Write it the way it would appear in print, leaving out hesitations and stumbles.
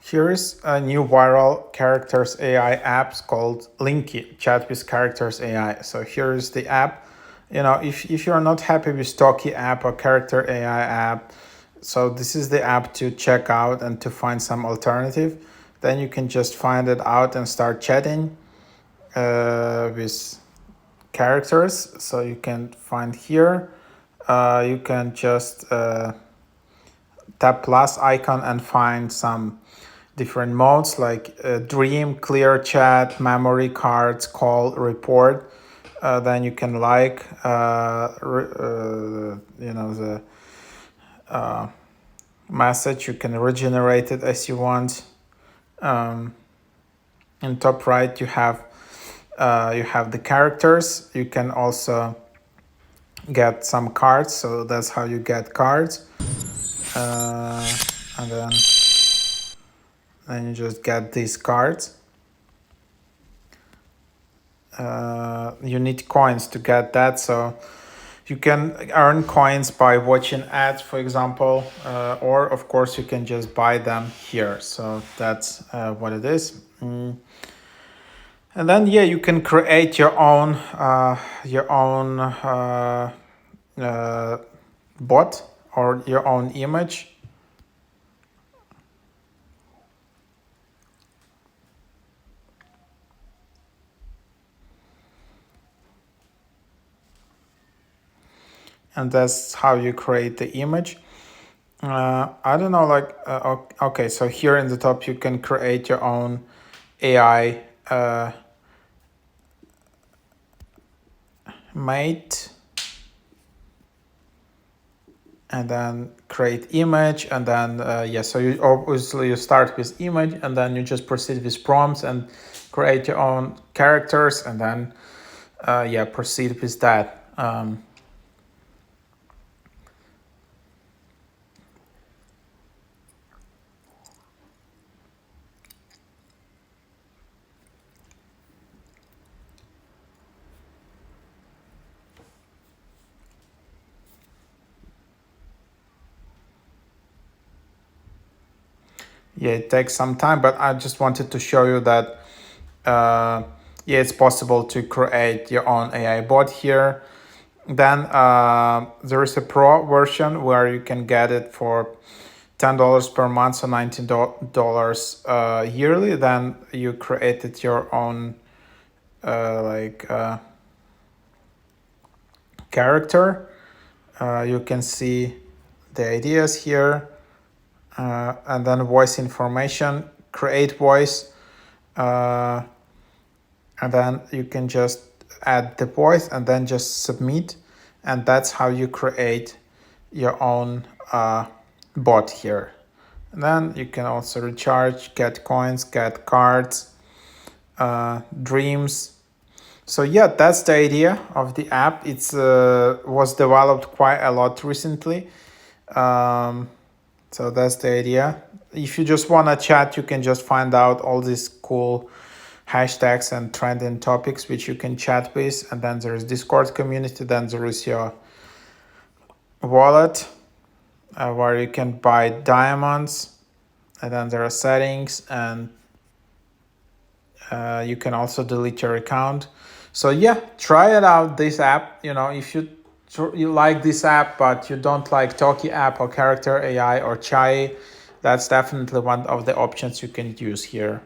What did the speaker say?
Here is a new viral characters AI app called Linky, Chat with Characters AI. So here is the app. If you're not happy with Talkie app or Character AI app, so this is the app to check out and to find some alternative. Then you can just find it out and start chatting with characters. So you can find here. You can just tap plus icon and find some different modes like dream, clear chat, memory cards, call, report. Then you can the message. You can regenerate it as you want. In top right, you have the characters. You can also get some cards. So that's how you get cards. And then you just get these cards. You need coins to get that, so you can earn coins by watching ads, for example, or of course you can just buy them here. So that's what it is. And then you can create your own bot or your own image. And that's how you create the image. I don't know, okay, so here in the top you can create your own AI mate, and then create image, and then so you obviously you start with image, and then you just proceed with prompts and create your own characters, and then proceed with that. It takes some time, but I just wanted to show you that it's possible to create your own AI bot here. Then there is a pro version where you can get it for $10 per month, so $19 yearly. Then you created your own character. You can see the ideas here. And then voice information, create voice, and then you can just add the voice and then just submit, and that's how you create your own bot here. And then you can also recharge, get coins, get cards, dreams. So that's the idea of the app. It's was developed quite a lot recently. So that's the idea. If you just want to chat, you can just find out all these cool hashtags and trending topics which you can chat with. And then there is Discord community. Then there is your wallet where you can buy diamonds. And then there are settings, and you can also delete your account. So try it out, this app. If you like this app, but you don't like Talkie app or Character AI or Chai, that's definitely one of the options you can use here.